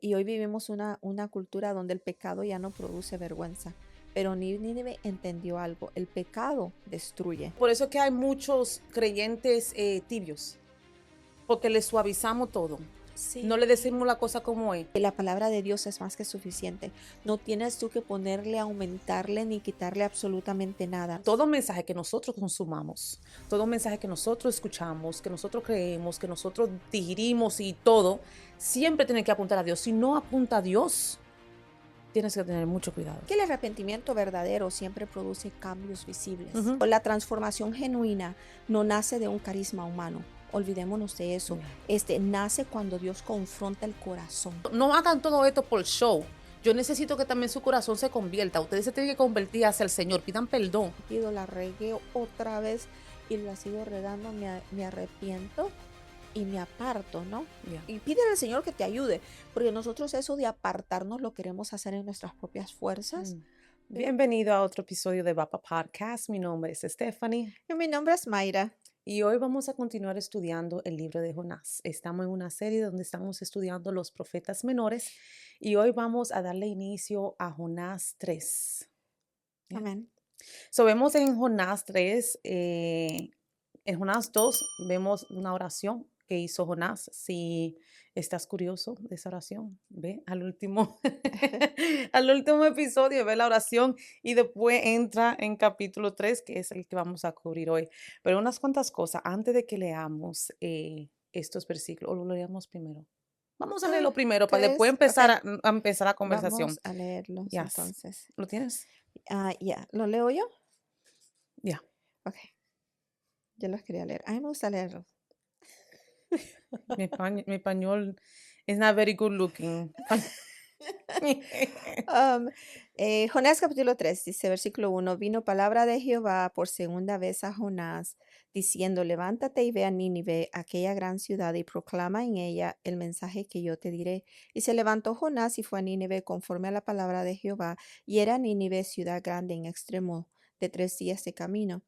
Y hoy vivimos una cultura donde el pecado ya no produce vergüenza. Pero Nínive entendió algo, el pecado destruye. Por eso es que hay muchos creyentes tibios, porque le suavizamos todo. Sí. No le decimos la cosa como es. La palabra de Dios es más que suficiente. No tienes tú que ponerle, aumentarle ni quitarle absolutamente nada. Todo mensaje que nosotros consumamos, todo mensaje que nosotros escuchamos, que nosotros creemos, que nosotros digerimos y todo, siempre tiene que apuntar a Dios. Si no apunta a Dios, tienes que tener mucho cuidado. Que el arrepentimiento verdadero siempre produce cambios visibles. La transformación genuina no nace de un carisma humano. Olvidémonos de eso. Nace cuando Dios confronta el corazón. No hagan todo esto por show. Yo necesito que también su corazón se convierta. Ustedes se tienen que convertir hacia el Señor. Pidan perdón. La regué otra vez y la sigo regando. Me arrepiento y me aparto, ¿no? Y pídele al Señor que te ayude, porque nosotros eso de apartarnos lo queremos hacer en nuestras propias fuerzas. Bienvenido a otro episodio de Bapa Podcast. Mi nombre es Stephanie. Y mi nombre es Mayra. Y hoy vamos a continuar estudiando el libro de Jonás. Estamos en una serie donde estamos estudiando los profetas menores y hoy vamos a darle inicio a Jonás 3. Amén. So, vemos en Jonás 3, en Jonás 2 vemos una oración que hizo Jonás. Si estás curioso de esa oración, ve al último, al último episodio, ve la oración y después entra en capítulo 3, que es el que vamos a cubrir hoy. Pero unas cuantas cosas antes de que leamos estos versículos, o lo leamos primero. Vamos a leerlo primero para después empezar, okay, a empezar la conversación. Vamos a leerlos entonces. ¿Lo tienes? Ya, ¿lo leo yo? Ya. Ok. Yo los quería leer. A mí me gusta leerlos. Mi español is not very good looking. Jonás capítulo 3 dice, versículo 1, vino palabra de Jehová por segunda vez a Jonás, diciendo, levántate y ve a Nínive, aquella gran ciudad, y proclama en ella el mensaje que yo te diré. Y se levantó Jonás y fue a Nínive conforme a la palabra de Jehová, y era Nínive ciudad grande en extremo de 3 días de camino.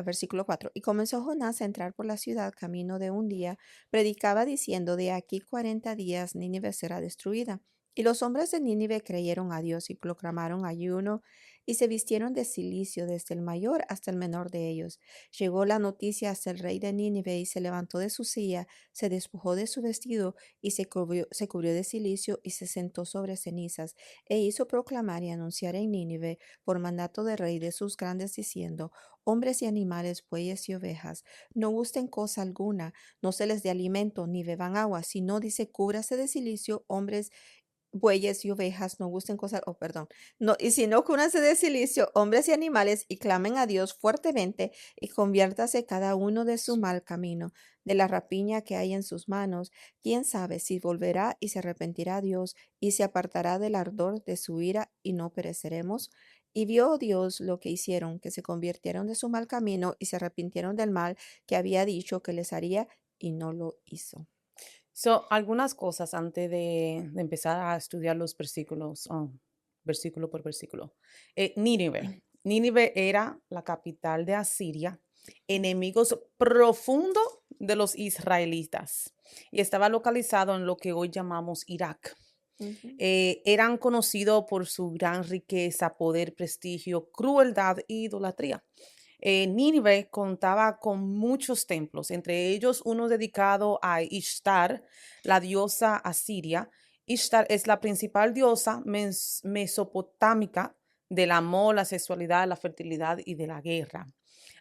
Versículo 4. Y comenzó Jonás a entrar por la ciudad camino de un día, predicaba diciendo, de aquí 40 días Nínive será destruida. Y los hombres de Nínive creyeron a Dios y proclamaron ayuno y se vistieron de cilicio desde el mayor hasta el menor de ellos. Llegó la noticia hasta el rey de Nínive y se levantó de su silla, se despojó de su vestido y se cubrió de cilicio y se sentó sobre cenizas e hizo proclamar y anunciar en Nínive por mandato del rey de sus grandes diciendo, hombres y animales, bueyes y ovejas, no gusten cosa alguna, no se les dé alimento ni beban agua, sino dice, cúbrase de cilicio, hombres bueyes y ovejas no gusten cosas, no, y si no cúranse de cilicio, hombres y animales, y clamen a Dios fuertemente, y conviértase cada uno de su mal camino, de la rapiña que hay en sus manos. Quién sabe si volverá y se arrepentirá Dios, y se apartará del ardor de su ira, y no pereceremos. Y vio Dios lo que hicieron, que se convirtieron de su mal camino, y se arrepintieron del mal que había dicho que les haría, y no lo hizo. So, algunas cosas antes de empezar a estudiar los versículos, versículo por versículo. Nínive. Nínive era la capital de Asiria, enemigos profundos de los israelitas, y estaba localizado en lo que hoy llamamos Irak. Eran conocidos por su gran riqueza, poder, prestigio, crueldad e idolatría. Nínive contaba con muchos templos, entre ellos uno dedicado a Ishtar, la diosa asiria. Ishtar es la principal diosa mesopotámica del amor, la sexualidad, la fertilidad y de la guerra.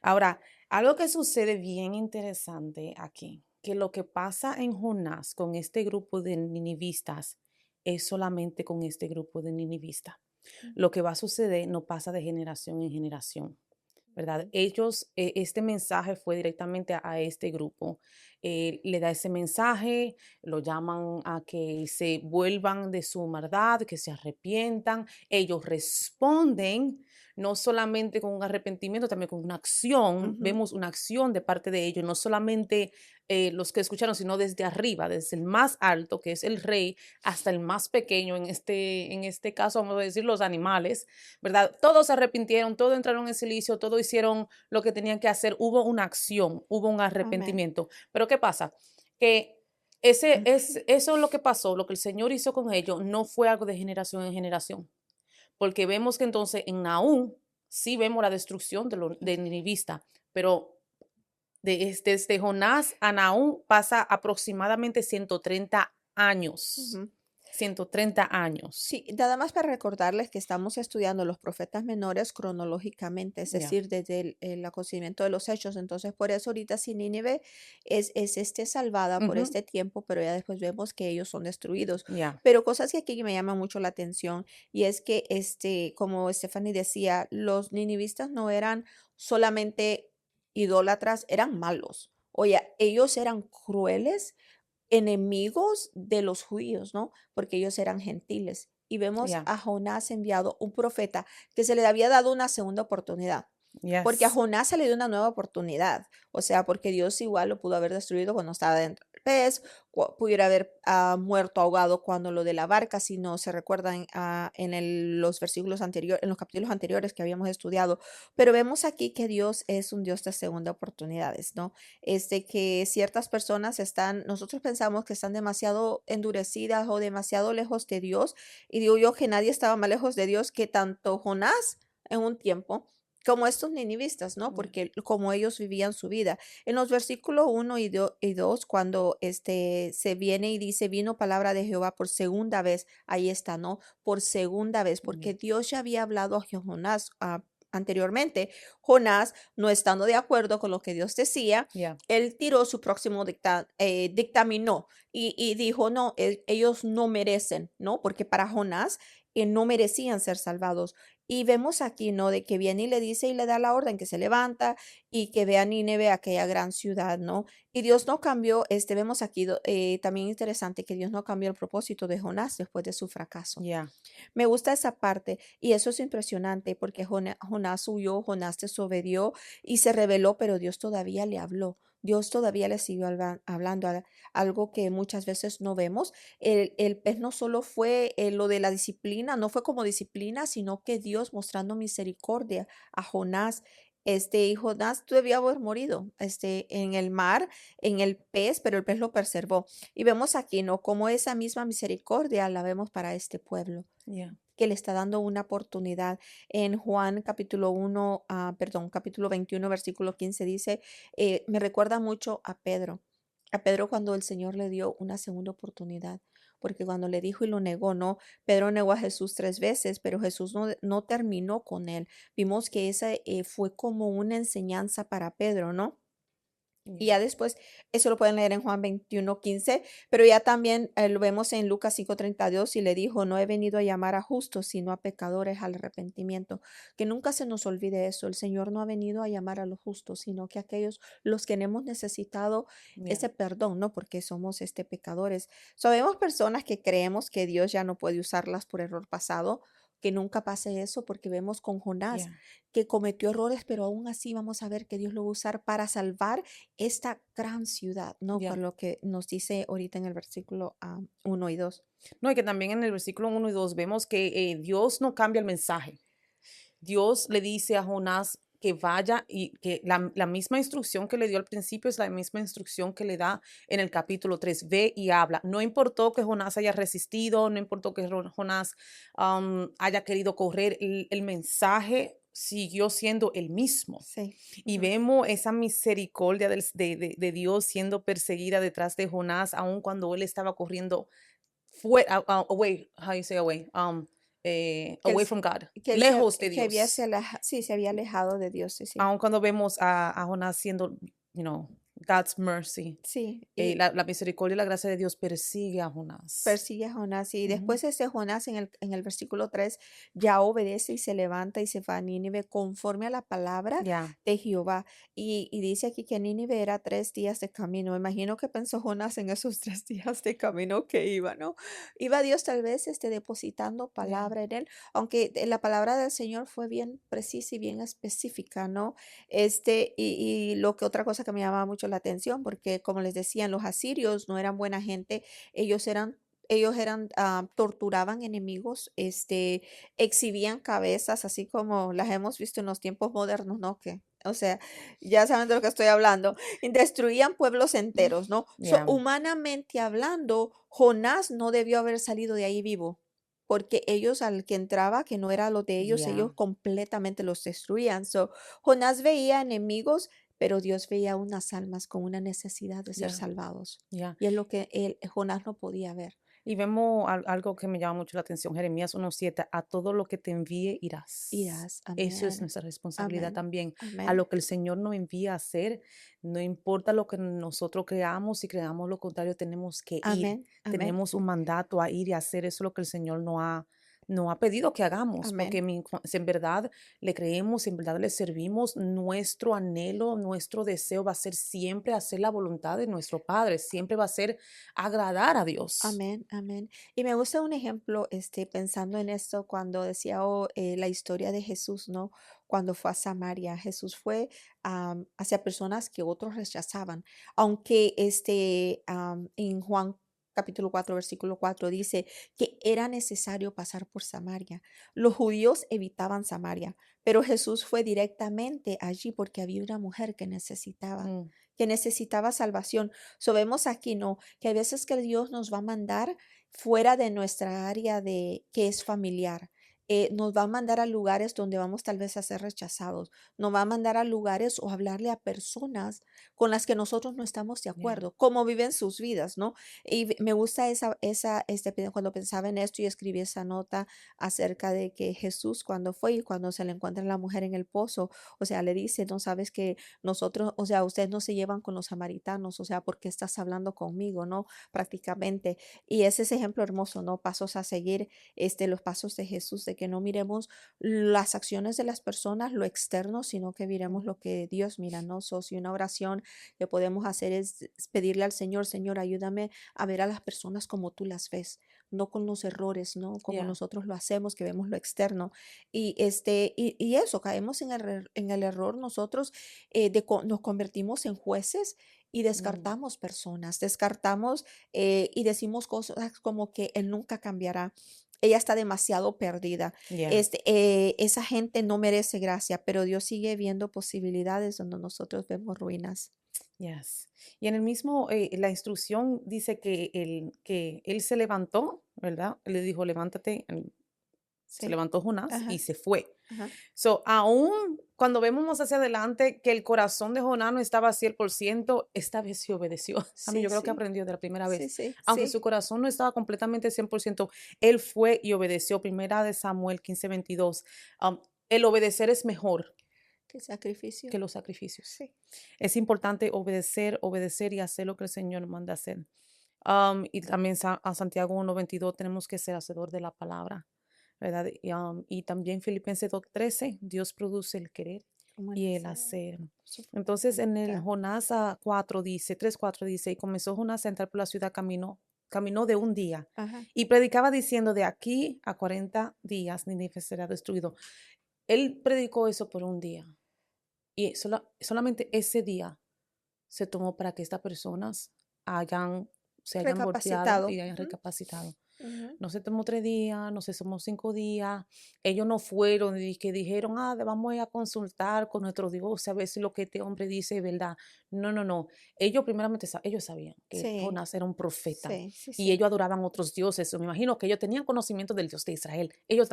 Ahora, algo que sucede bien interesante aquí, que lo que pasa en Jonás con este grupo de ninivistas es solamente con este grupo de ninivistas. Lo que va a suceder no pasa de generación en generación, ¿verdad? Ellos, este mensaje fue directamente a este grupo. Le da ese mensaje, lo llaman a que se vuelvan de su maldad, que se arrepientan. Ellos responden no solamente con un arrepentimiento, también con una acción. Vemos una acción de parte de ellos, no solamente los que escucharon, sino desde arriba, desde el más alto, que es el rey, hasta el más pequeño, en este caso vamos a decir los animales, ¿verdad? Todos se arrepintieron, todos entraron en silicio, todos hicieron lo que tenían que hacer, hubo una acción, hubo un arrepentimiento. Amén. Pero ¿qué pasa? Que eso es lo que pasó, lo que el Señor hizo con ellos, no fue algo de generación en generación, porque vemos que entonces en Nahum sí vemos la destrucción de Ninivista, pero desde Jonás a Nahum pasa aproximadamente 130 años. Ujú. 130 años. Sí, nada más para recordarles que estamos estudiando los profetas menores cronológicamente, es Ya. decir, desde el acontecimiento de los hechos. Entonces, por eso ahorita sí Nínive es salvada por Ujú. este tiempo, pero ya después vemos que ellos son destruidos. Ya. Pero cosas que aquí me llaman mucho la atención, y es que, como Stephanie decía, los ninivistas no eran solamente idólatras, eran malos. Oye, ellos eran crueles, enemigos de los judíos, ¿no? Porque ellos eran gentiles. Y vemos Ya. a Jonás enviado, un profeta, que se le había dado una segunda oportunidad. Porque a Yes. Jonás se le dio una nueva oportunidad. O sea, porque Dios igual lo pudo haber destruido cuando estaba dentro del pez, pudiera haber muerto ahogado cuando lo de la barca, si no se recuerdan en los versículos anteriores, en los capítulos anteriores que habíamos estudiado. Pero vemos aquí que Dios es un Dios de segunda oportunidades, ¿no? Es de que ciertas personas nosotros pensamos que están demasiado endurecidas o demasiado lejos de Dios. Y digo yo que nadie estaba más lejos de Dios que tanto Jonás en un tiempo como estos ninivistas, ¿no? Yeah. Porque como ellos vivían su vida. En los versículos 1 y 2, cuando se viene y dice, vino palabra de Jehová por segunda vez, ahí está, ¿no? Por segunda vez, Yeah. porque Dios ya había hablado a Jonás anteriormente. Jonás, no estando de acuerdo con lo que Dios decía, Yeah. él tiró su próximo dictaminó y dijo, no, ellos no merecen, ¿no? Porque para Jonás no merecían ser salvados. Y vemos aquí, ¿no? De que viene y le dice y le da la orden que se levanta y que vea Nínive, aquella gran ciudad, ¿no? Y Dios no cambió, vemos aquí también interesante que Dios no cambió el propósito de Jonás después de su fracaso. Yeah. Me gusta esa parte y eso es impresionante porque Jonás huyó, Jonás desobedió y se rebeló, pero Dios todavía le habló. Dios todavía le siguió hablando, algo que muchas veces no vemos. El pez no solo fue lo de la disciplina, no fue como disciplina, sino que Dios mostrando misericordia a Jonás. Y Jonás debía haber morido, en el mar, en el pez, pero el pez lo preservó. Y vemos aquí, ¿no? Como esa misma misericordia la vemos para este pueblo Yeah. que le está dando una oportunidad. En Juan capítulo 21, versículo 15 dice, me recuerda mucho a Pedro cuando el Señor le dio una segunda oportunidad. Porque cuando le dijo y lo negó, no, Pedro negó a Jesús 3 veces, pero Jesús no terminó con él. Vimos que esa fue como una enseñanza para Pedro, ¿no? Y Yeah. ya después, eso lo pueden leer en Juan 21:15, pero ya también lo vemos en Lucas 5:32 y le dijo, no he venido a llamar a justos, sino a pecadores al arrepentimiento. Que nunca se nos olvide eso, el Señor no ha venido a llamar a los justos, sino que aquellos los que hemos necesitado Yeah. ese perdón, ¿no? Porque somos pecadores. Sabemos personas que creemos que Dios ya no puede usarlas por error pasado, que nunca pase eso, porque vemos con Jonás Yeah. que cometió errores, pero aún así vamos a ver que Dios lo va a usar para salvar esta gran ciudad, ¿no? Yeah. Por lo que nos dice ahorita en el versículo 1 y 2. No, y que también en el versículo 1 y 2 vemos que Dios no cambia el mensaje. Dios le dice a Jonás que vaya y que la misma instrucción que le dio al principio es la misma instrucción que le da en el capítulo 3. Ve y habla. No importó que Jonás haya resistido, no importó que Jonás haya querido correr, el mensaje siguió siendo el mismo. Sí. Y Ujú. vemos esa misericordia de Dios siendo perseguida detrás de Jonás, aun cuando él estaba corriendo away, how you say away, Que él, away s- from God, que él lejos de que había Dios. sí, se había alejado de Dios, sí, sí. Aun cuando vemos a Jonás siendo, God's mercy, Sí, y la misericordia y la gracia de Dios persigue a Jonás. persigue a Jonás y Ujú. después Jonás en el versículo 3 ya obedece y se levanta y se va a Nínive conforme a la palabra Ya, de Jehová. Y dice aquí que Nínive era 3 días de camino. Imagino que pensó Jonás en esos 3 días de camino que iba, ¿no? Iba Dios tal vez depositando ya, palabra en él, aunque la palabra del Señor fue bien precisa y bien específica, ¿no? Y lo que otra cosa que me llamaba mucho la atención, porque como les decían, los asirios no eran buena gente, ellos torturaban enemigos, exhibían cabezas, así como las hemos visto en los tiempos modernos, ¿no? Que O sea, ya saben de lo que estoy hablando. Y destruían pueblos enteros, ¿no? So, Yeah, humanamente hablando, Jonás no debió haber salido de ahí vivo, porque ellos al que entraba, que no era lo de yeah, ellos completamente los destruían. So, Jonás veía enemigos, pero Dios veía unas almas con una necesidad de ser yeah, salvados. yeah. Y es lo que Jonás no podía ver. Y vemos algo que me llama mucho la atención, Jeremías 1:7, a todo lo que te envíe irás. Irás. Eso es Amén. nuestra responsabilidad Amén. también. A Amén. lo que el Señor nos envía a hacer, no importa lo que nosotros creamos, si creamos lo contrario, tenemos que ir. Amén. Amén. Tenemos un mandato a ir y hacer eso, lo que el Señor nos ha pedido que hagamos, porque Amén. si en verdad le creemos, si en verdad le servimos, nuestro anhelo, nuestro deseo va a ser siempre hacer la voluntad de nuestro Padre, siempre va a ser agradar a Dios. Amén, amén. Y me gusta un ejemplo, pensando en esto, cuando decía la historia de Jesús, ¿no? Cuando fue a Samaria, Jesús fue hacia personas que otros rechazaban, aunque en Juan capítulo 4 versículo 4 dice que era necesario pasar por Samaria. Los judíos evitaban Samaria, pero Jesús fue directamente allí porque había una mujer Mm, que necesitaba salvación. So vemos aquí, ¿no? Que hay veces que Dios nos va a mandar fuera de nuestra área de que es familiar. Nos va a mandar a lugares donde vamos tal vez a ser rechazados. Nos va a mandar a lugares o hablarle a personas con las que nosotros no estamos de yeah, acuerdo, cómo viven sus vidas, ¿no? Y me gusta cuando pensaba en esto y escribí esa nota acerca de que Jesús cuando fue y cuando se le encuentra la mujer en el pozo, o sea, le dice, no sabes que nosotros, o sea, ustedes no se llevan con los samaritanos, o sea, ¿por qué estás hablando conmigo, no? Prácticamente. Y ese es ese ejemplo hermoso, ¿no? Pasos a seguir, los pasos de Jesús, de que no miremos las acciones de las personas, lo externo, sino que mm, miremos lo que Dios mira, ¿no? Si una oración que podemos hacer es pedirle al Señor, Señor, ayúdame a ver a las personas como tú las ves, no con los errores, ¿no? Como yeah, nosotros lo hacemos, que vemos lo externo. Y eso, caemos en el error nosotros nos convertimos en jueces y mm, descartamos personas, descartamos y decimos cosas como que él nunca cambiará. Ella está demasiado perdida. yeah, Esa gente no merece gracia, pero Dios sigue viendo posibilidades donde nosotros vemos ruinas. yes. Y en el mismo, la instrucción dice que él se levantó, ¿verdad? Le dijo, levántate. Se Sí. levantó Jonás y Ajá. se fue. Ajá. So, aún cuando vemos más hacia adelante que el corazón de Jonás no estaba 100%, esta vez sí obedeció. A mí Sí, yo creo que sí. aprendió de la primera Sí, vez. sí, Aunque su sí. corazón no estaba completamente 100%, él fue y obedeció. Primera de Samuel 15:22. El obedecer es mejor Qué sacrificio. que los sacrificios. Sí. Es importante obedecer, obedecer y hacer lo que el Señor manda hacer. Y también a Santiago 1:22 tenemos que ser hacedor de la palabra, ¿verdad? Y también Filipenses 2:13, Dios produce el querer Como y el nacer hacer. su Entonces en el voluntad. Jonás 4 dice, 3:4 dice, y comenzó Jonás a entrar por la ciudad, caminó de un día Ajá. y predicaba diciendo, de aquí a 40 días Nínive será destruido. Él predicó eso por un día y solamente ese día se tomó para que estas personas se hayan volteado Recapacitado. y hayan Ujú, recapacitado. ujú. No se tomó 3 días, no se tomó 5 días. Ellos no fueron y que dijeron, vamos a ir a consultar con nuestro Dios a ver si lo que este hombre dice es verdad. No, no, no. Ellos primeramente, ellos sabían que Sí, Jonás era un profeta sí, sí, y sí. ellos adoraban otros dioses. Me imagino que ellos tenían conocimiento del Dios de Israel. Ellos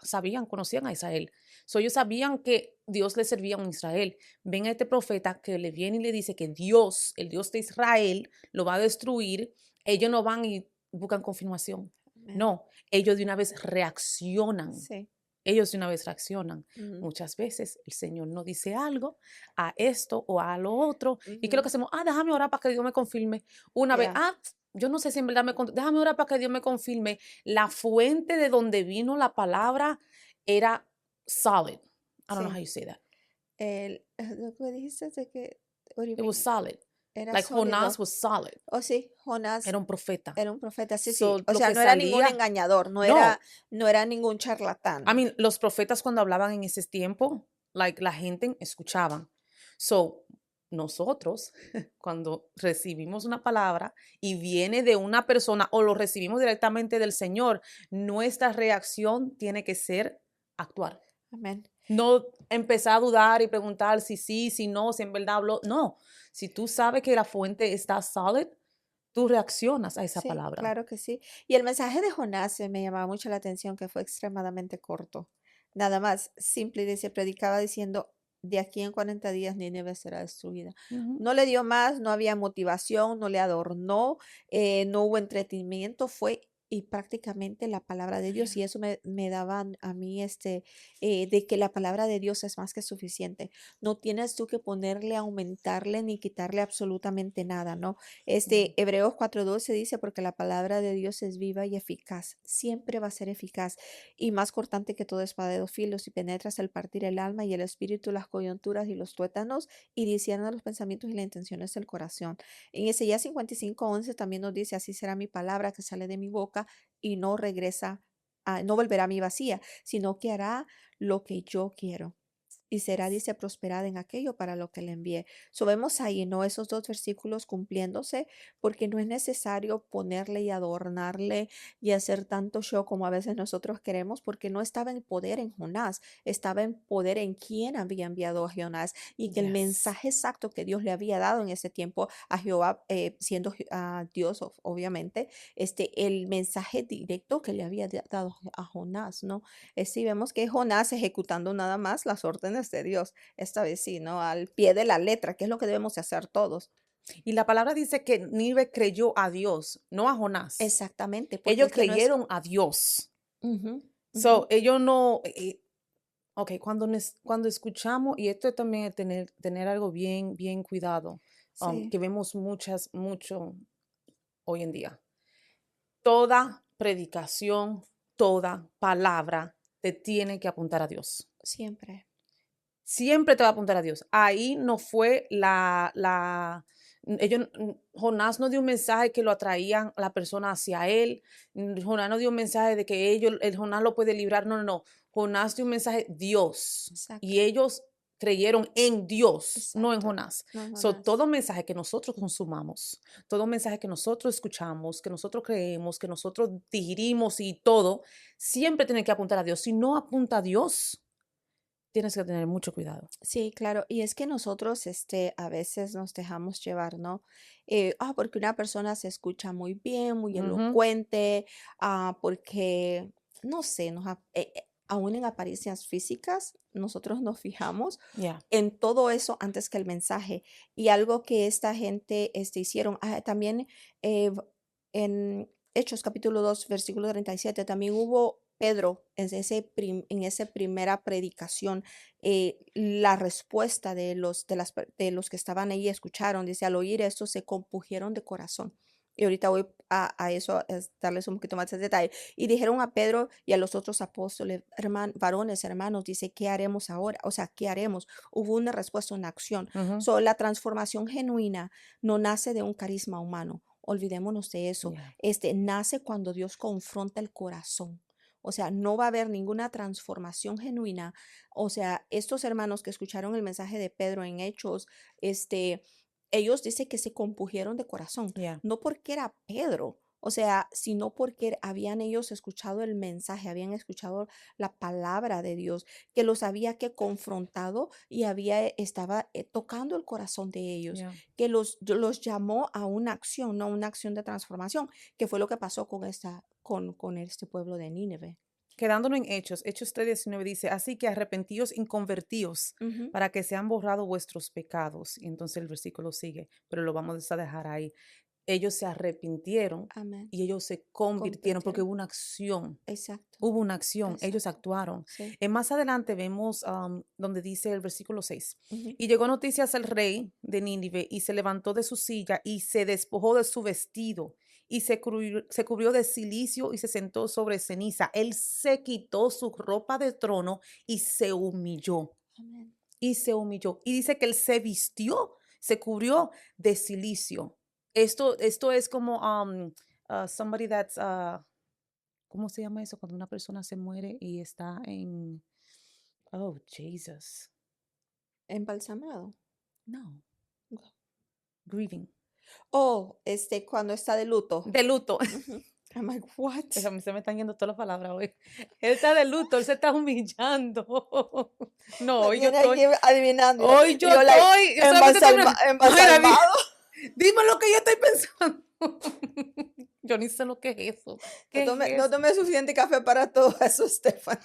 sabían, conocían a Israel. Ellos sabían que Dios les servía a un Israel. Ven a este profeta que le viene y le dice que Dios, el Dios de Israel, lo va a destruir. Ellos no van y buscan confirmación. Amén. No, ellos de una vez reaccionan. Sí. Ellos de una vez reaccionan. Ujú, Muchas veces el Señor nos dice algo a esto o a lo otro. ¿Y qué es lo ujú. que hacemos? Déjame orar para que Dios me confirme. Una vez, Yeah. yo no sé si en verdad déjame orar para que Dios me confirme. La fuente de donde vino la palabra era solid. I don't know how Sí. you say that. Lo que dijiste de que, what do you It was mean? solid. Era Like Jonás sólido. was solid. Oh, sí, Jonás Era un profeta. era un profeta, sí, sí. So, O lo sea, que no era ningún salía, engañador, no. no era ningún charlatán. Los profetas cuando hablaban en ese tiempo, like, la gente escuchaban. So, nosotros, cuando recibimos una palabra y viene de una persona o lo recibimos directamente del Señor, nuestra reacción tiene que ser actuar. Amén. No empezar a dudar y preguntar si sí, si no, si en verdad habló. No, si tú sabes que la fuente está solid, tú reaccionas a esa Sí, palabra. claro que sí. Y el mensaje de Jonás me llamaba mucho la atención, que fue extremadamente corto. Nada más, simple y dice, predicaba diciendo, de aquí en 40 días Nínive será destruida. Ujú. No le dio más, no había motivación, no le adornó, no hubo entretenimiento, fue y prácticamente la palabra de Dios. Y eso me daba a mí de que la palabra de Dios es más que suficiente. No tienes tú que ponerle, aumentarle ni quitarle absolutamente nada, ¿no? Yeah. Hebreos 4:12 dice, porque la palabra de Dios es viva y eficaz, siempre va a ser eficaz y más cortante que toda espada de dos filos y penetra hasta el partir el alma y el espíritu, las coyunturas y los tuétanos y discierne los pensamientos y las intenciones del corazón. En Isaías 55:11 también nos dice, así será mi palabra que sale de mi boca y no regresa, no volverá a mi vacía, sino que hará lo que yo quiero y será, dice, prosperada en aquello para lo que le envié. So vemos ahí, ¿no? Esos dos versículos cumpliéndose, porque no es necesario ponerle y adornarle y hacer tanto show como a veces nosotros queremos, porque no estaba en poder en Jonás, estaba en poder en quien había enviado a Jonás y que el Yes. mensaje exacto que Dios le había dado en ese tiempo a Jehová, siendo Dios, obviamente, el mensaje directo que le había dado a Jonás, ¿no? Sí, vemos que Jonás ejecutando nada más las órdenes de Dios, esta vez sí, ¿no? Al pie de la letra, que es lo que debemos de hacer todos. Y la palabra dice que Nínive creyó a Dios, no a Jonás. Exactamente, porque Ellos el que no es. creyeron a Dios. Ujú, ujú, So, ellos no, ok, cuando escuchamos, y esto también es tener algo bien, bien cuidado, sí, que vemos mucho hoy en día. Toda predicación, toda palabra te tiene que apuntar a Dios. siempre. Siempre te va a apuntar a Dios. Ahí no fue Jonás no dio un mensaje que lo atraían a la persona hacia él. Jonás no dio un mensaje de que el Jonás lo puede librar. No, no, no. Jonás dio un mensaje Dios. Y Exacto, ellos creyeron en Dios, no en exacto. Jonás. No, So, Jonás. todo mensaje que nosotros consumamos, todo mensaje que nosotros escuchamos, que nosotros creemos, que nosotros digerimos y todo, siempre tiene que apuntar a Dios. Si no apunta a Dios, tienes que tener mucho cuidado. Sí, claro. Y es que nosotros, a veces nos dejamos llevar, ¿no? Porque una persona se escucha muy bien, muy Ujú. elocuente, porque, no sé, aún en apariencias físicas, nosotros nos fijamos Yeah. en todo eso antes que el mensaje. Y algo que esta gente, hicieron, también en Hechos capítulo 2 versículo 37 también hubo Pedro en esa primera predicación, la respuesta de los que estaban ahí escucharon, dice, al oír esto se compungieron de corazón. Y ahorita voy a eso, darles un poquito más de detalle. Y dijeron a Pedro y a los otros apóstoles, varones, hermanos, dice, ¿qué haremos ahora? O sea, ¿qué haremos? Hubo una respuesta, una acción. Ujú. So, la transformación genuina no nace de un carisma humano. Olvidémonos de eso. Yeah. Nace cuando Dios confronta el corazón. O sea, no va a haber ninguna transformación genuina. O sea, estos hermanos que escucharon el mensaje de Pedro en Hechos, ellos dicen que se compugieron de corazón, Yeah. no porque era Pedro, o sea, sino porque habían ellos escuchado el mensaje, habían escuchado la palabra de Dios, que los había que confrontado y estaba tocando el corazón de ellos, Yeah. que los llamó a una acción, no una acción de transformación, que fue lo que pasó con este pueblo de Nínive. Quedándonos en Hechos, Hechos 3:19 dice, así que arrepentíos y convertíos Ujú, para que sean borrados vuestros pecados. Y entonces el versículo sigue, pero lo vamos a dejar ahí. Ellos se arrepintieron amén. y ellos se convirtieron porque Convirtieron. hubo una acción. Exacto, Hubo una acción, ellos exacto. actuaron. Sí. Más adelante vemos donde dice el versículo 6, Ujú, y llegó noticias al rey de Nínive y se levantó de su silla y se despojó de su vestido y se cubrió de cilicio y se sentó sobre ceniza. Él se quitó su ropa de trono y se humilló. amén. Y se humilló. Y dice que él se vistió, se cubrió de silicio. Esto es como somebody that's ¿cómo se llama eso? Cuando una persona se muere y está en, oh, Jesus. Embalsamado. No, Ok. grieving. Oh, cuando está de luto. De luto. Ujú. I'm like, what? A mí se me están yendo todas las palabras hoy. Él está de luto, él se está humillando. No, Me tiene aquí adivinando. hoy yo Y yo, like, estoy, yo solamente estoy, mira, embalsamado. dime lo que yo estoy pensando. Yo ni sé lo que es eso. No ¿Qué tomé, es no eso? tomé suficiente café para todo eso, Stefan.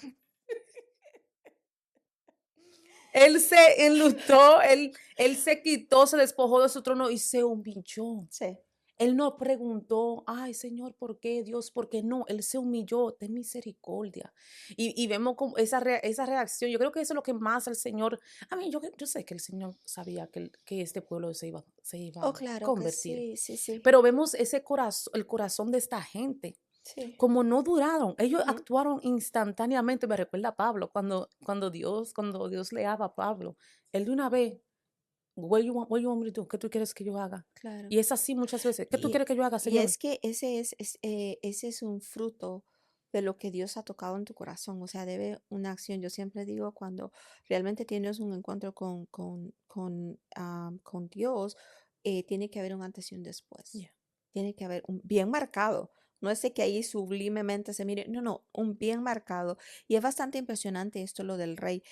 Él se enlutó, él se quitó, se despojó de su trono y se humilló. Sí. Él no preguntó, ay Señor, ¿por qué? Dios, ¿por qué no? Él se humilló, ten misericordia. Y vemos como esa reacción. Yo creo que eso es lo que más el Señor, a mí, yo sé que el Señor sabía que este pueblo se iba Oh, a claro que convertir. sí, sí, sí. Pero vemos ese corazón, el corazón de esta gente. Sí. Como no duraron, ellos Ujú. actuaron instantáneamente. Me recuerda a Pablo, cuando Dios le daba a Pablo, él de una vez, what you want me to do? ¿Qué tú quieres que yo haga? Claro. Y es así muchas veces. ¿Qué tú Y, quieres que yo haga, y Señor? es que ese es un fruto de lo que Dios ha tocado en tu corazón. O sea, debe una acción. Yo siempre digo, cuando realmente tienes un encuentro con Dios, tiene que haber un antes y un después. Yeah. Tiene que haber un bien marcado. No es de que ahí sublimemente se mire, no, no, un bien marcado. Y es bastante impresionante esto, lo del rey.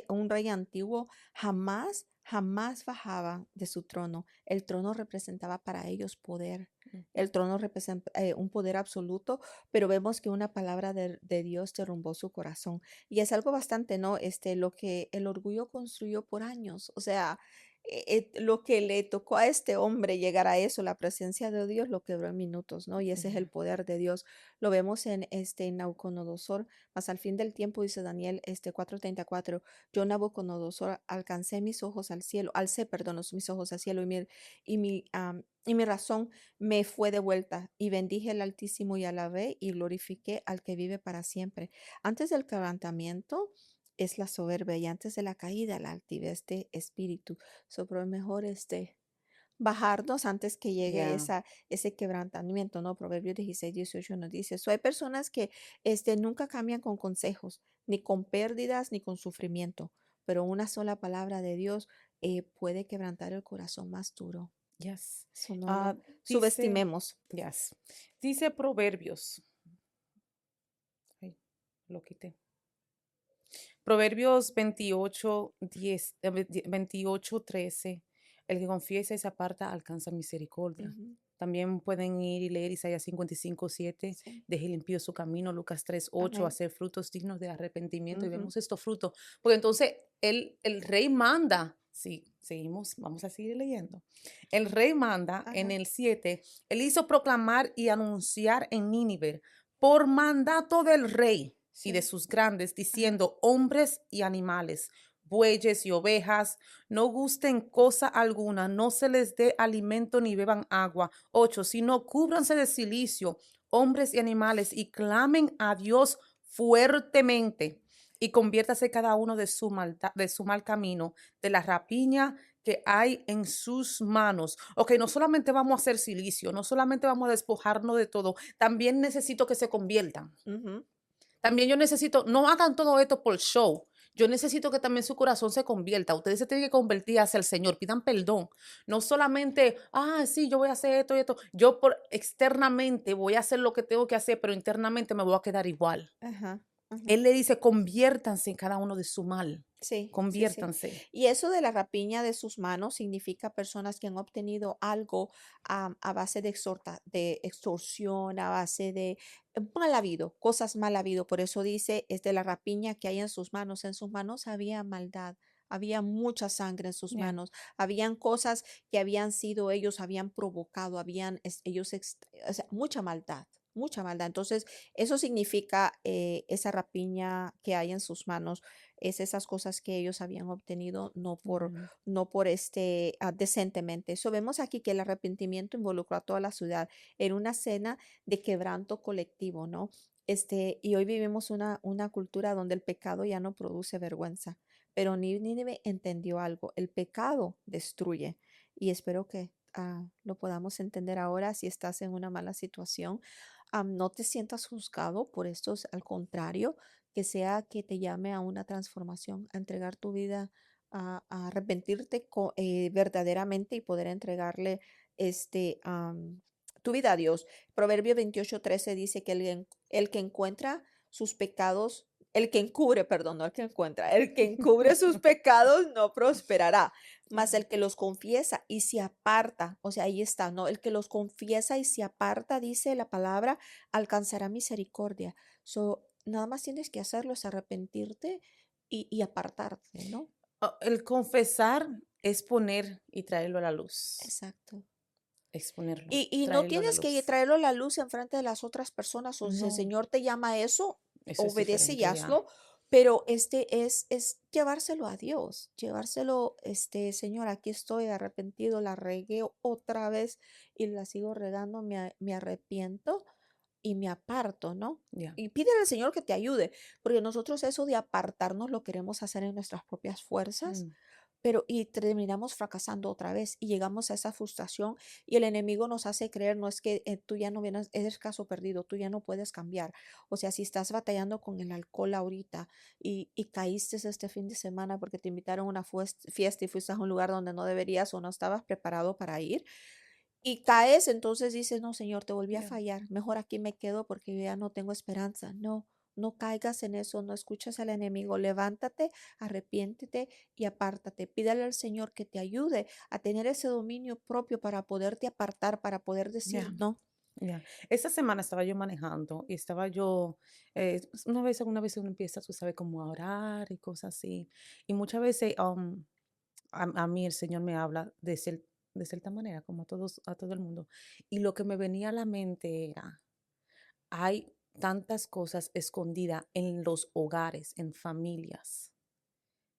Un rey antiguo jamás, jamás bajaba de su trono. El trono representaba para ellos poder. Ujú. El trono representa un poder absoluto, pero vemos que una palabra de Dios derrumbó su corazón. Y es algo bastante, ¿no? Lo que el orgullo construyó por años. O sea, lo que le tocó a este hombre llegar a eso, la presencia de Dios, lo quebró en minutos, ¿no? Y ese es el Yeah. poder de Dios. Lo vemos en Nauconosor, mas al fin del tiempo, dice Daniel 4:34, yo Nabucodonosor alcancé mis ojos al cielo, alcé, perdón, mis ojos al cielo y mi razón me fue de vuelta y bendije al Altísimo y alabé y glorifiqué al que vive para siempre. Antes del quebrantamiento es la soberbia y antes de la caída la altivez de espíritu. Sobre mejor bajarnos antes que llegue Yeah. ese quebrantamiento, ¿no? Proverbios 16:18 nos dice eso. Hay personas que nunca cambian con consejos, ni con pérdidas, ni con sufrimiento, pero una sola palabra de Dios puede quebrantar el corazón más duro. Yes. Eso no Ah, lo dice, subestimemos. yes. Dice Proverbios. Ay, lo quité. Proverbios 28:10, 28:13. El que confiesa y se aparta alcanza misericordia. Ujú. También pueden ir y leer Isaías 55:7. Sí. Deje limpio su camino. Lucas 3:8. Amén. Hacer frutos dignos de arrepentimiento. Y Ujú. vemos estos frutos. Porque entonces el rey manda. Sí, seguimos, vamos a seguir leyendo. El rey manda en Ajá. el 7. Él hizo proclamar y anunciar en Nínive por mandato del rey y de Sí. sus grandes, Ajá. diciendo, hombres y animales, bueyes y ovejas, no gusten cosa alguna, no se les dé alimento ni beban agua. 8, sino cúbranse de cilicio, hombres y animales, y clamen a Dios fuertemente, y conviértase cada uno de su mal camino, de la rapiña que hay en sus manos. Ok, no solamente vamos a hacer silicio, no solamente vamos a despojarnos de todo, también necesito que se conviertan. Ujú. También yo necesito, no hagan todo esto por show. Yo necesito que también su corazón se convierta. Ustedes se tienen que convertir hacia el Señor. Pidan perdón. No solamente, sí, yo voy a hacer esto y esto. Yo externamente voy a hacer lo que tengo que hacer, pero internamente me voy a quedar igual. Ajá. Ajá. Él le dice, conviértanse en cada uno de su mal. Sí, sí, sí. Conviértanse. Y eso de la rapiña de sus manos significa personas que han obtenido algo a base de extorsión, a base de mal habido, cosas mal habido. Por eso dice, es de la rapiña que hay en sus manos. En sus manos había maldad. Había mucha sangre en sus Yeah. manos. Habían cosas que habían sido ellos, habían provocado, o sea, mucha maldad, mucha maldad. Entonces, eso significa esa rapiña que hay en sus manos es esas cosas que ellos habían obtenido Yeah. no por decentemente. Eso vemos aquí que el arrepentimiento involucró a toda la ciudad en una cena de quebranto colectivo, ¿no? Y hoy vivimos una cultura donde el pecado ya no produce vergüenza, pero Nínive entendió algo, el pecado destruye y espero que lo podamos entender ahora si estás en una mala situación. No te sientas juzgado por estos, al contrario, que sea que te llame a una transformación, a entregar tu vida, a arrepentirte verdaderamente y poder entregarle este, am, tu vida a Dios. Proverbio 28:13 dice que el que encuentra sus pecados, el que encubre, perdón, no el que encuentra, el que encubre sus pecados no prosperará, mas Yeah. el que los confiesa y se aparta, o sea, ahí está, ¿no? El que los confiesa y se aparta, dice la palabra, alcanzará misericordia. So, nada más tienes que hacerlo, es arrepentirte y apartarte, ¿no? El confesar es poner y traerlo a la luz. Exacto. Exponerlo, Y no traerlo a la tienes que luz. traerlo a la luz en frente de las otras personas, o si el No, Señor te llama a eso, eso es obedece y diferente ya. hazlo, pero es llevárselo a Dios, llevárselo, Señor, aquí estoy arrepentido, la regué otra vez y la sigo regando, me arrepiento y me aparto, ¿no? Ya. Y pídele al Señor que te ayude, porque nosotros eso de apartarnos lo queremos hacer en nuestras propias fuerzas, Mm, pero y terminamos fracasando otra vez y llegamos a esa frustración y el enemigo nos hace creer, no es que tú ya no vienes, eres caso perdido, tú ya no puedes cambiar. O sea, si estás batallando con el alcohol ahorita y caíste este fin de semana porque te invitaron a una fiesta y fuiste a un lugar donde no deberías o no estabas preparado para ir y caes, entonces dices, no, Señor, te volví a ya. fallar, mejor aquí me quedo porque yo ya no tengo esperanza. No. No caigas en eso, no escuches al enemigo, levántate, arrepiéntete y apártate. Pídale al Señor que te ayude a tener ese dominio propio para poderte apartar, para poder decir Ya. no. Ya. Esta semana estaba yo manejando y estaba yo, pues, alguna vez uno empieza, tú sabes, como a orar y cosas así. Y muchas veces a mí el Señor me habla de cierta manera, como a todo el mundo. Y lo que me venía a la mente era, hay tantas cosas escondidas en los hogares, en familias.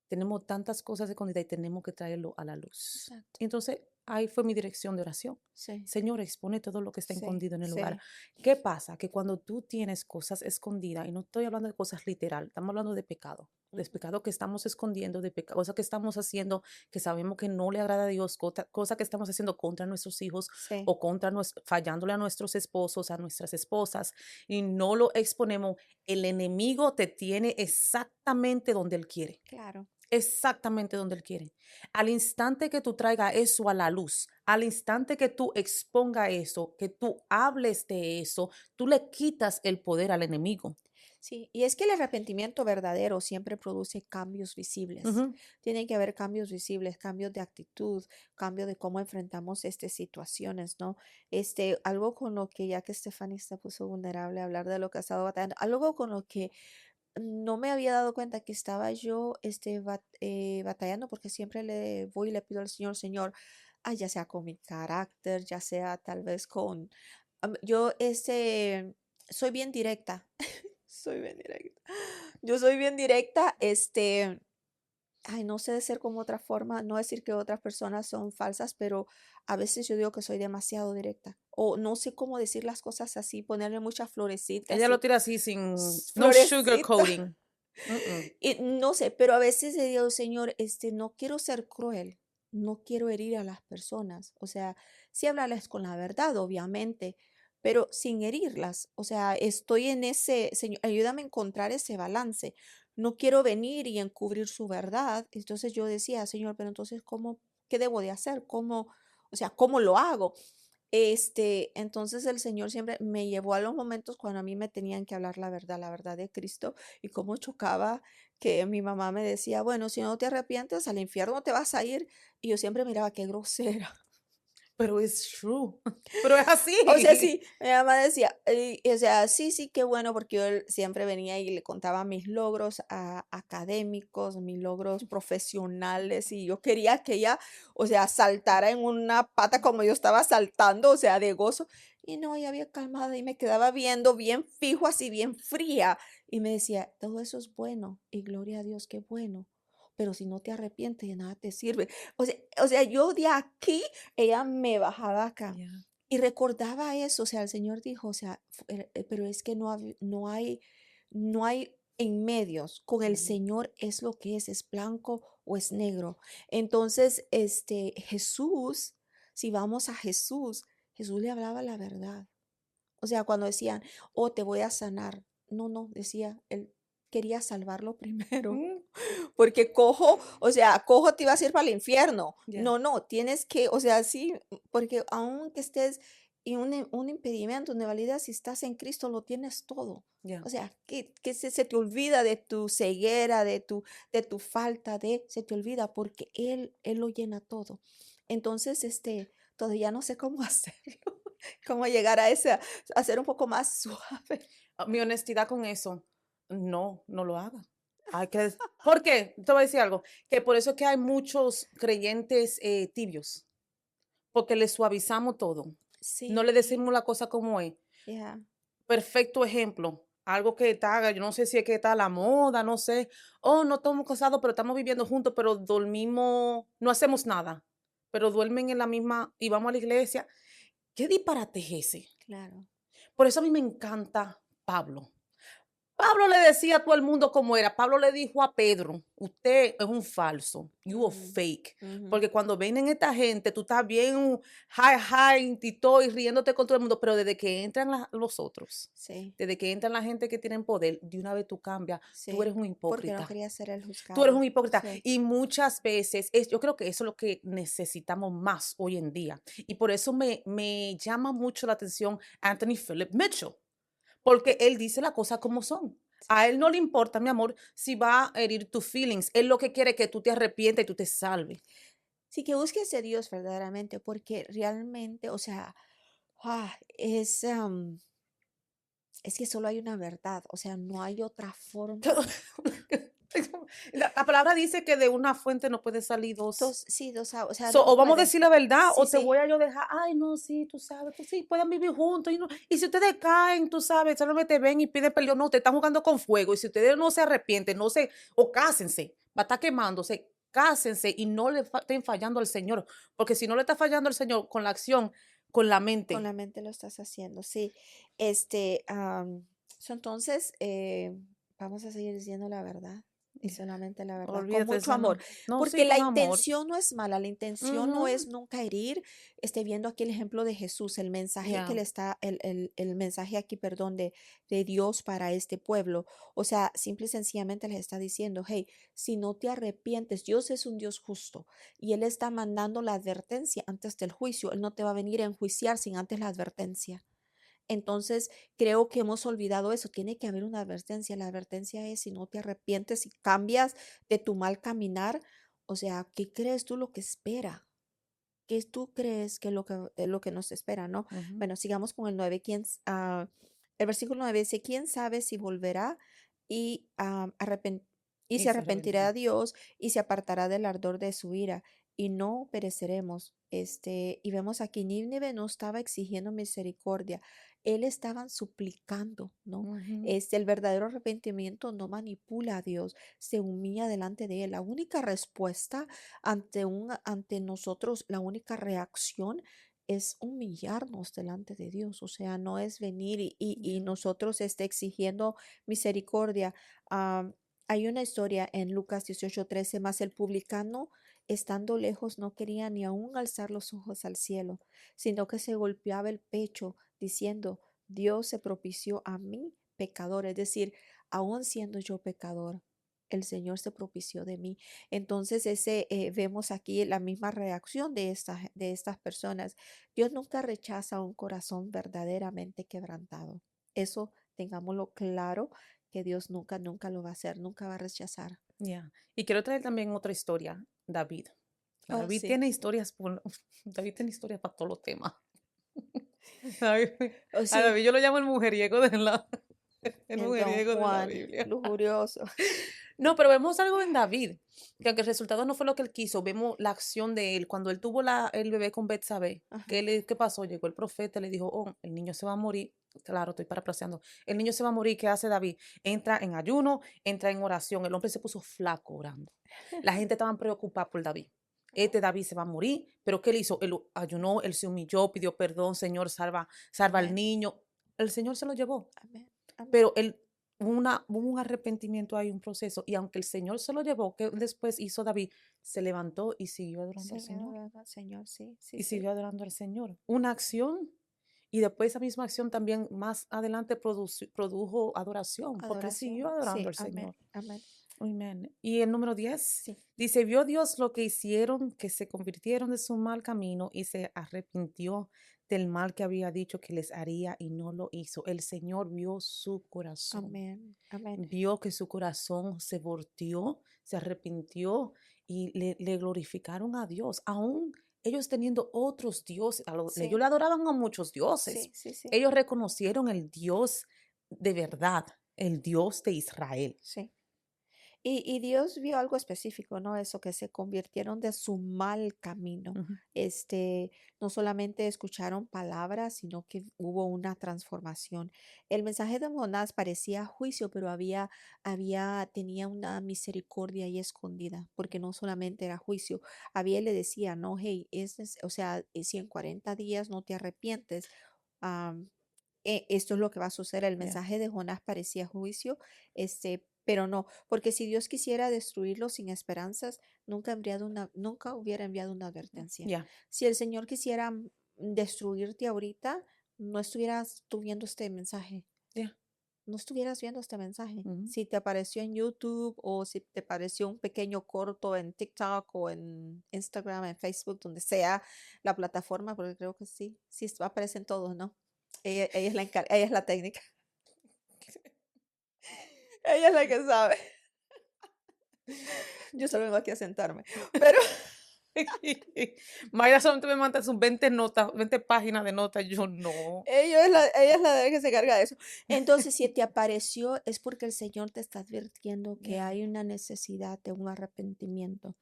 Tenemos tantas cosas escondidas y tenemos que traerlo a la luz. Exacto. Entonces, ahí fue mi dirección de oración. Sí, Señor, expone todo lo que está sí, escondido en el lugar. sí. ¿Qué pasa? Que cuando tú tienes cosas escondidas, y no estoy hablando de cosas literal, estamos hablando de Ujú. pecado que estamos escondiendo, cosas que estamos haciendo que sabemos que no le agrada a Dios, cosas que estamos haciendo contra nuestros hijos Sí, o fallándole a nuestros esposos, a nuestras esposas, y no lo exponemos, el enemigo te tiene exactamente donde él quiere. claro. Exactamente donde él quiere. Al instante que tú traigas eso a la luz, al instante que tú exponga eso, que tú hables de eso, tú le quitas el poder al enemigo. Sí, y es que el arrepentimiento verdadero siempre produce cambios visibles. Ujú. Tienen que haber cambios visibles, cambios de actitud, cambio de cómo enfrentamos estas situaciones, ¿no? Algo con lo que ya que Stephanie se puso vulnerable a hablar de lo que ha estado batallando, algo con lo que no me había dado cuenta que estaba yo batallando porque siempre le voy y le pido al Señor, Señor, ya sea con mi carácter, ya sea tal vez con... yo soy bien directa. Soy bien directa. Yo soy bien directa, ay, no sé de ser como otra forma, no decir que otras personas son falsas, pero a veces yo digo que soy demasiado directa, o no sé cómo decir las cosas así, ponerle muchas Ella florecitas lo y tira así sin, no florecitas, sugarcoating. Mm-mm. y no sé, pero a veces le digo, Señor, no quiero ser cruel, no quiero herir a las personas, o sea, sí hablarles con la verdad, obviamente, pero sin herirlas, o sea, estoy en ese, Señor, ayúdame a encontrar ese balance. No quiero venir y encubrir su verdad. Entonces yo decía, Señor, pero entonces, ¿cómo, qué debo de hacer? ¿Cómo, o sea, cómo lo hago? Entonces el Señor siempre me llevó a los momentos cuando a mí me tenían que hablar la verdad de Cristo, y cómo chocaba que mi mamá me decía, bueno, si no te arrepientes, al infierno te vas a ir. Y yo siempre miraba qué grosera. Pero es true. Pero es O sea, así. sí, mi mamá decía, o sea, sí, sí, qué bueno, porque yo siempre venía y le contaba mis logros académicos, mis logros profesionales, y yo quería que ella, o sea, saltara en una pata como yo estaba saltando, o sea, de gozo. Y no, ella había calmada y me quedaba viendo bien fijo, así bien fría. Y me decía, todo eso es bueno, y gloria a Dios, qué bueno. Pero si no te arrepientes, de nada te sirve. O sea, yo de aquí, ella me bajaba acá. Yeah. Y recordaba eso, o sea, el Señor dijo, o sea, pero es que no hay en medios, con el Ujú. Señor es lo que es blanco o es negro. Entonces, Jesús, si vamos a Jesús, Jesús le hablaba la verdad. O sea, cuando decían, oh, te voy a sanar. No, no, decía, él quería salvarlo primero. Mm, Porque cojo, o sea, cojo te ibas a ir para el infierno. yeah. No, no, tienes que, o sea, sí, porque aunque estés y un impedimento, una validez, si estás en Cristo, lo tienes todo. Yeah. O sea, que se te olvida de tu ceguera, de tu falta se te olvida porque Él lo llena todo. Entonces, todavía no sé cómo hacerlo, cómo llegar a ser un poco más suave. Mi honestidad con eso, no, no lo haga. Hay que, ¿por qué? Te voy a decir algo, que por eso es que hay muchos creyentes tibios, porque le suavizamos todo. No le Sí, decimos la cosa como es. ya, Perfecto ejemplo. Algo que está, yo no sé si es que está a la moda, no sé. Oh, no estamos casados, pero estamos viviendo juntos, pero dormimos, no hacemos nada. Pero duermen en la misma y vamos a la iglesia. ¿Qué disparate es ese? claro. Por eso a mí me encanta Pablo. Pablo le decía a todo el mundo cómo era. Pablo le dijo a Pedro, usted es un falso, you a Mm, fake. ujú, Porque cuando vienen esta gente, tú estás bien high y todo, y riéndote con todo el mundo, pero desde que entran los otros, sí, desde que entran la gente que tienen poder, de una vez tú cambias, tú sí, eres un porque no hipócrita. quería ser el Tú eres juzgado. un hipócrita. Sí, Y muchas veces, yo creo que eso es lo que necesitamos más hoy en día. Y por eso me llama mucho la atención Anthony Philip Mitchell, porque él dice las cosas como son. A él no le importa, mi amor, si va a herir tus feelings. Él lo que quiere es que tú te arrepientas y tú te salves. sí, que busques a Dios verdaderamente, porque realmente, o sea, es que solo hay una verdad, o sea, no hay otra forma. La palabra dice que de una fuente no puede salir dos. Sí, o sea, So, no o vamos a puede. decir la verdad, Sí, o te sí, voy a yo dejar, ay, no, sí, tú sabes, pues sí, pueden vivir juntos. Y, no, y si ustedes caen, tú sabes, solamente ven y piden perdón, no, te están jugando con fuego. Y si ustedes no se arrepienten, o cásense, va a estar quemándose, cásense y no le estén fallando al Señor. Porque si no le está fallando al Señor con la acción, con la con mente. la mente lo estás haciendo, sí. Este, entonces, vamos a seguir diciendo la verdad y solamente la verdad, con Olvídate, mucho eso amor, no. No, sí, porque la con amor. intención no es mala, la intención no Ujú. es nunca herir. Viendo aquí el ejemplo de Jesús, el mensaje que Ya. le está, el mensaje aquí, perdón, de Dios para este pueblo. O sea, simple y sencillamente les está diciendo, hey, si no te arrepientes, Dios es un Dios justo y Él está mandando la advertencia antes del juicio. Él no te va a venir a enjuiciar sin antes la advertencia. Entonces, creo que hemos olvidado eso. Tiene que haber una advertencia. La advertencia es si no te arrepientes y cambias de tu mal caminar. O sea, ¿qué crees tú lo que espera? ¿Qué tú crees que lo que nos espera, no? Ujú. Bueno, sigamos con el 9. El versículo 9 dice, ¿quién sabe si volverá y, y Y se se arrepentirá arrepentirá. a Dios y se apartará del ardor de su ira y no pereceremos? Y vemos aquí, Nínive no estaba exigiendo misericordia, él estaban suplicando, ¿no? Ujú. El verdadero arrepentimiento no manipula a Dios, se humilla delante de él. La única respuesta ante nosotros, la única reacción es humillarnos delante de Dios. O sea, no es venir y Ya. nosotros exigiendo misericordia. Am, Hay una historia en Lucas 18:13, más el publicano, estando lejos, no quería ni aún alzar los ojos al cielo, sino que se golpeaba el pecho diciendo, Dios se propició a mí, pecador, es decir, aún siendo yo pecador, el Señor se propició de mí. Entonces, vemos aquí la misma reacción de estas personas. Dios nunca rechaza un corazón verdaderamente quebrantado. Eso tengámoslo claro, que Dios nunca, nunca lo va a hacer, nunca va a rechazar. Ya. Y quiero traer también otra historia, David. Oh, David sí. tiene historias, David tiene historias para todos los temas. David- Oh, a sí. David yo lo llamo el mujeriego el El Don mujeriego de la Juan, Biblia. lujurioso. No, pero vemos algo en David, que aunque el resultado no fue lo que él quiso, vemos la acción de él. Cuando él tuvo el bebé con Betsabé, Ajá. ¿qué pasó? Llegó el profeta, le dijo, oh, el niño se va a morir. Claro, estoy parafraseando. El niño se va a morir. ¿Qué hace David? Entra en ayuno, entra en oración. El hombre se puso flaco orando. La gente estaba preocupada por David. Este David se va a morir, pero ¿qué él hizo? Él ayunó, él se humilló, pidió perdón, Señor, salva al Amén. niño. El Señor se lo llevó, Amén. Amén. pero hubo un arrepentimiento ahí, un proceso, y aunque el Señor se lo llevó, ¿qué después hizo David? Se levantó y siguió adorando al Sigue Señor, adorando al Señor, sí, sí, y sí. siguió adorando al Señor. Una acción, y después esa misma acción también más adelante produjo adoración, porque él siguió Adoración, adorando sí, al amén, Señor. amén. Amén. Y el número 10 Sí, dice, vio Dios lo que hicieron, que se convirtieron de su mal camino y se arrepintió del mal que había dicho que les haría y no lo hizo. El Señor vio su corazón, Amén. Amén. vio que su corazón se volteó, se arrepintió y le glorificaron a Dios, aún ellos teniendo otros dioses. Ellos Sí, le adoraban a muchos dioses. sí, sí, sí, Ellos reconocieron el Dios de verdad, el Dios de Israel. sí. Y Dios vio algo específico, ¿no? Eso, que se convirtieron de su mal camino. Ujú. No solamente escucharon palabras, sino que hubo una transformación. El mensaje de Jonás parecía juicio, pero tenía una misericordia ahí escondida, porque no solamente era juicio. Le decía, no, hey, o sea, si en 40 días no te arrepientes, esto es lo que va a suceder. El Yeah, mensaje de Jonás parecía juicio, pero no, porque si Dios quisiera destruirlo sin esperanzas, nunca hubiera enviado una advertencia. yeah, Si el Señor quisiera destruirte ahorita, no estuvieras tú viendo este mensaje, yeah. no estuvieras viendo este mensaje. Ujú. Si te apareció en YouTube o si te apareció un pequeño corto en TikTok o en Instagram, en Facebook, donde sea la plataforma, porque creo que sí, sí aparecen todos, ¿no? Ella es la técnica, ella es la que sabe. Yo solo vengo aquí a sentarme, pero Mayra solamente me manda sus 20 notas, 20 páginas de notas. Yo no. ella es la que se carga de eso. Entonces, si te apareció, es porque el Señor te está advirtiendo que Yeah, hay una necesidad de un arrepentimiento.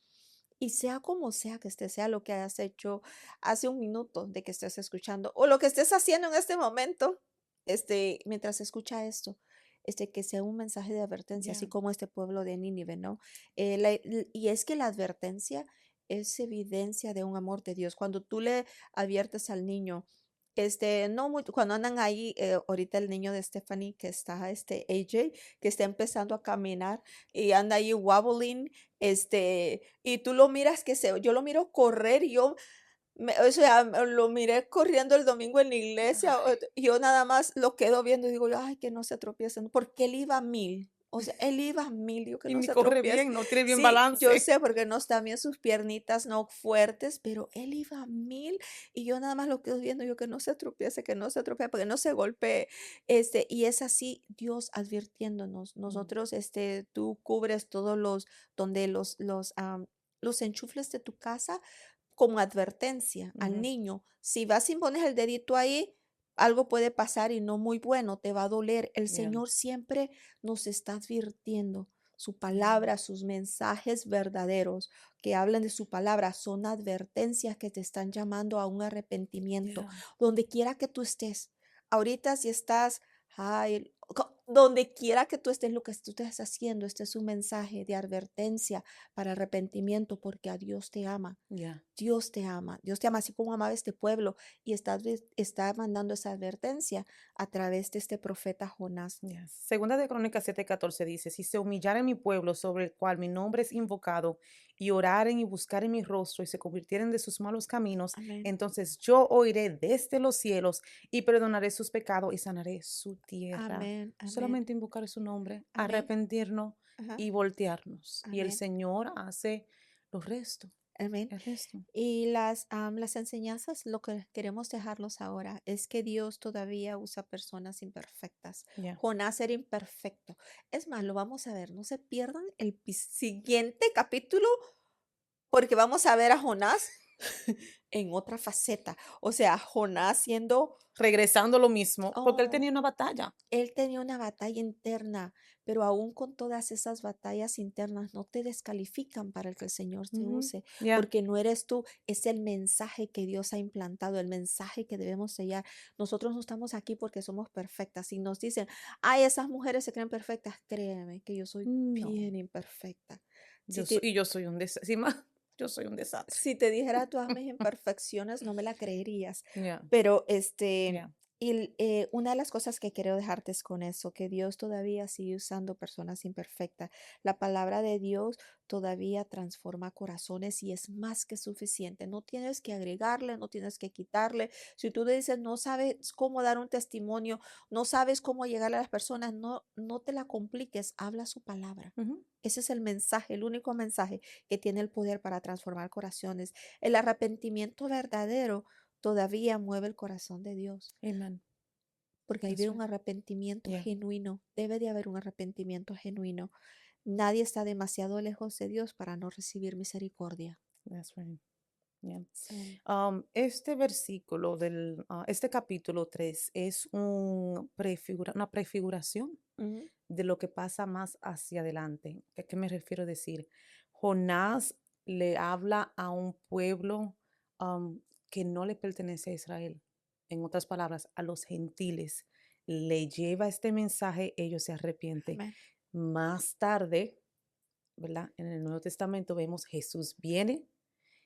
Y sea como sea que estés, sea lo que hayas hecho hace un minuto de que estés escuchando o lo que estés haciendo en este momento, mientras escucha esto, que sea un mensaje de advertencia, yeah. así como este pueblo de Nínive, ¿no? Y es que la advertencia es evidencia de un amor de Dios. Cuando tú le adviertes al niño, no cuando andan ahí, ahorita el niño de Stephanie, que está, AJ, que está empezando a caminar y anda ahí wobbling, y tú lo miras yo lo miro correr y o sea, lo miré corriendo el domingo en la iglesia, Ay, y yo nada más lo quedo viendo y digo, ay, que no se tropiece, ¿no? Porque él iba a 1000, o sea, él iba a 1000, digo, que y no ni se corre tropiece. bien, no tiene bien Sí, yo balance. sé, porque no están bien sus piernitas, no fuertes, pero él iba a 1000 y yo nada más lo quedo viendo, yo que no se tropiece, que no se tropiece, porque no se golpee. Y es así Dios advirtiéndonos. Mm, Nosotros, tú cubres todos donde los enchufles de tu casa como advertencia al ujú, niño. Si vas y pones el dedito ahí, algo puede pasar y no muy bueno, te va a doler. El yeah, Señor siempre nos está advirtiendo. Su yeah, palabra, sus mensajes verdaderos que hablan de su palabra son advertencias que te están llamando a un arrepentimiento. yeah, Donde quiera que tú estés, ahorita si estás, ay, donde quiera que tú estés, lo que tú estés haciendo, este es un mensaje de advertencia para arrepentimiento, porque a Dios te ama. yeah, Dios te ama así como amaba este pueblo y está mandando esa advertencia a través de este profeta Jonás. yeah. Segunda de Crónicas 7:14 dice: Si se humillare mi pueblo sobre el cual mi nombre es invocado, y oraren y buscaren mi rostro y se convirtieren de sus malos caminos, Amén, entonces yo oiré desde los cielos y perdonaré sus pecados y sanaré su tierra. amén, amén, Solamente invocar su nombre, amén, arrepentirnos ajá, y voltearnos. Y el amén, Señor hace los restos, amén. el resto. Y las enseñanzas, lo que queremos dejarlos ahora es que Dios todavía usa personas imperfectas. Yeah. Jonás era imperfecto. Es más, lo vamos a ver, no se pierdan el siguiente capítulo, porque vamos a ver a Jonás en otra faceta. O sea, Jonás siendo, Regresando lo mismo, porque él oh, tenía una batalla. él tenía una batalla interna, pero aún con todas esas batallas internas no te descalifican para que el Señor te Ujú, use, ya. porque no eres tú, es el mensaje que Dios ha implantado, el mensaje que debemos sellar. Nosotros no estamos aquí porque somos perfectas. Si nos dicen, ay, esas mujeres se creen perfectas, créeme que yo soy No, bien imperfecta. Si te, yo soy un desastre, yo soy un desastre. Si te dijera todas mis imperfecciones, no me la creerías. Ya, Pero ya, una de las cosas que quiero dejarte es con eso, que Dios todavía sigue usando personas imperfectas. La palabra de Dios todavía transforma corazones y es más que suficiente. No tienes que agregarle, no tienes que quitarle. Si tú dices, no sabes cómo dar un testimonio, no sabes cómo llegar a las personas, no te la compliques, habla su palabra. ujú, Ese es el mensaje, el único mensaje que tiene el poder para transformar corazones. El arrepentimiento verdadero todavía mueve el corazón de Dios, Amen. porque hay That's de un right. arrepentimiento Yeah, genuino, debe de haber un arrepentimiento genuino. Nadie está demasiado lejos de Dios para no recibir misericordia. that's right. Yeah. So, Este versículo este capítulo 3 es una prefiguración ujú, de lo que pasa más hacia adelante. ¿A qué me refiero a decir? Jonás le habla a un pueblo um, que no le pertenece a Israel. En otras palabras, a los gentiles. Le lleva este mensaje, ellos se arrepienten. amén, Más tarde, ¿verdad? En el Nuevo Testamento vemos Jesús viene,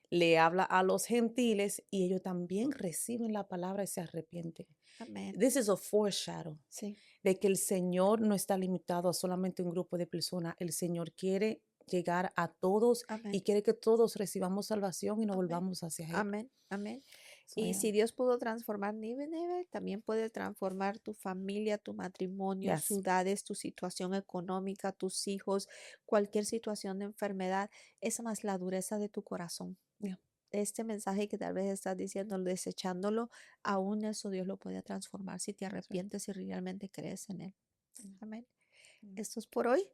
le habla a los gentiles y ellos también reciben la palabra y se arrepienten. amén. This is a foreshadow Sí, de que el Señor no está limitado a solamente un grupo de personas. El Señor quiere llegar a todos amén, y quiere que todos recibamos salvación y nos amén, volvamos hacia Él. amén, amén. So, Y yeah. si Dios pudo transformar Nínive, también puede transformar tu familia, tu matrimonio, Yes. ciudades, tu situación económica, tus hijos, cualquier situación de enfermedad. Es más la dureza de tu corazón. Yeah. Este mensaje que tal vez estás diciendo, desechándolo, aún eso Dios lo puede transformar si te That's right. arrepientes y realmente crees en Él. Mm, Amén. mm. Esto es por hoy.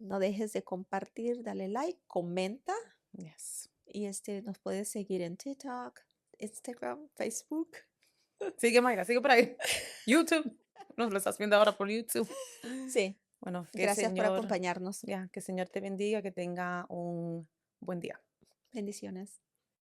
No dejes de compartir, dale like, comenta Yes. y nos puedes seguir en TikTok, Instagram, Facebook. Sigue, Mayra, sigue por ahí. YouTube. Nos lo estás viendo ahora por YouTube. Sí, Bueno, que el gracias por Señor, acompañarnos. ya, que el Señor te bendiga, que tenga un buen día. Bendiciones.